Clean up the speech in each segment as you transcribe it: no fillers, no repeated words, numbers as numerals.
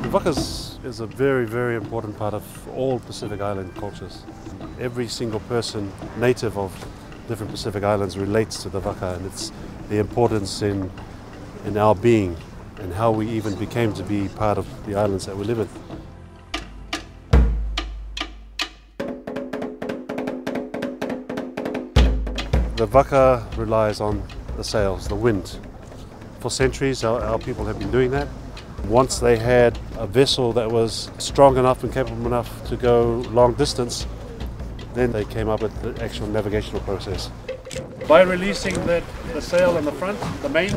Vaka is a very, very important part of all Pacific Island cultures. Every single person native of different Pacific Islands relates to the Vaka, and it's the importance in our being and how we even became to be part of the islands that we live in. The Vaka relies on the sails, the wind. For centuries our people have been doing that. Once they had a vessel that was strong enough and capable enough to go long distance, then they came up with the actual navigational process. By releasing the sail in the front, the main,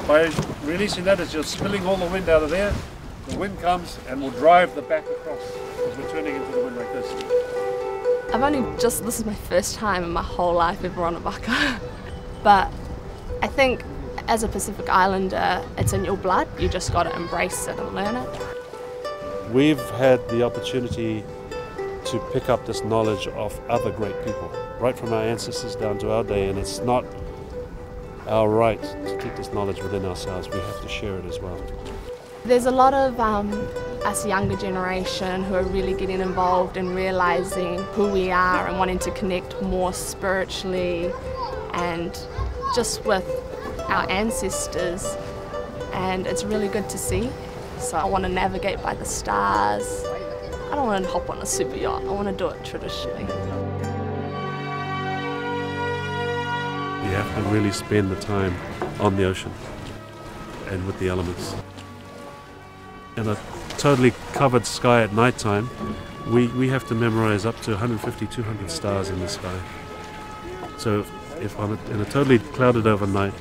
by releasing that as you're spilling all the wind out of there, the wind comes and will drive the back across as we're turning into the wind like this. This is my first time in my whole life ever on a Vaka. But I think as a Pacific Islander, it's in your blood. You just got to embrace it and learn it. We've had the opportunity to pick up this knowledge of other great people, right from our ancestors down to our day, and it's not our right to keep this knowledge within ourselves. We have to share it as well. There's a lot of us younger generation who are really getting involved in realising who we are and wanting to connect more spiritually and just with our ancestors, and it's really good to see. So I want to navigate by the stars. I don't want to hop on a super yacht, I want to do it traditionally. You have to really spend the time on the ocean and with the elements. In a totally covered sky at night time, we have to memorize up to 150, 200 stars in the sky. So if in a totally clouded over night,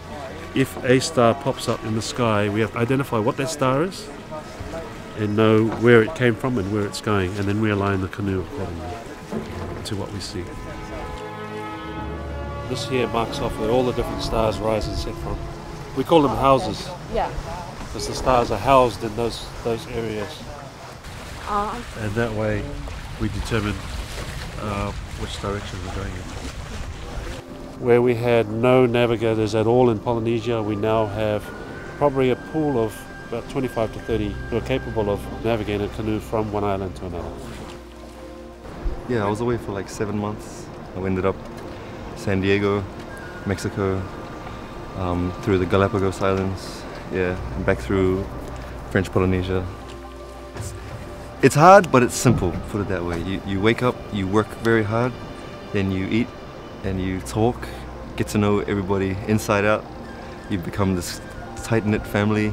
if a star pops up in the sky, we have to identify what that star is and know where it came from and where it's going, and then realign the canoe accordingly to what we see. This here marks off where all the different stars rise and set from. We call them houses. Yeah. Because the stars are housed in those areas. And that way we determine which direction we're going in. Where we had no navigators at all in Polynesia, we now have probably a pool of about 25 to 30 who are capable of navigating a canoe from one island to another. Yeah, I was away for like 7 months. I ended up San Diego, Mexico, through the Galapagos Islands, yeah, and back through French Polynesia. It's hard, but it's simple, put it that way. You wake up, you work very hard, then you eat and you talk, get to know everybody inside out. You become this tight-knit family.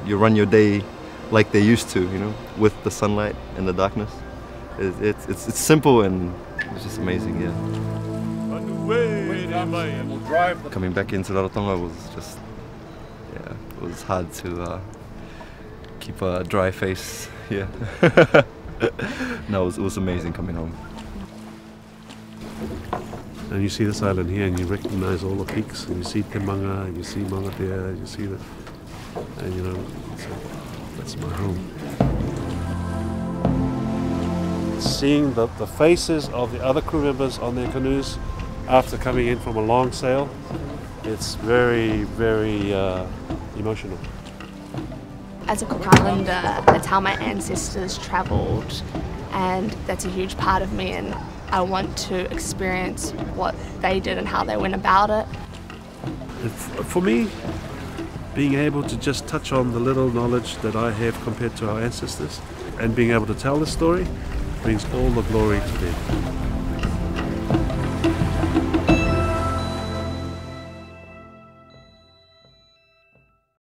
You run your day like they used to, you know, with the sunlight and the darkness. It's simple and it's just amazing, yeah. Coming back into Rarotonga was just, yeah, it was hard to keep a dry face, yeah. No, it was amazing coming home. And you see this island here and you recognize all the peaks, and you see Te Manga, and you see Mangatea, and you see the, and you know, that's my home. Seeing the faces of the other crew members on their canoes after coming in from a long sail, it's very, very emotional. As a Cook Islander, that's how my ancestors travelled, and that's a huge part of me, and I want to experience what they did and how they went about it. For me, being able to just touch on the little knowledge that I have compared to our ancestors and being able to tell the story brings all the glory to them.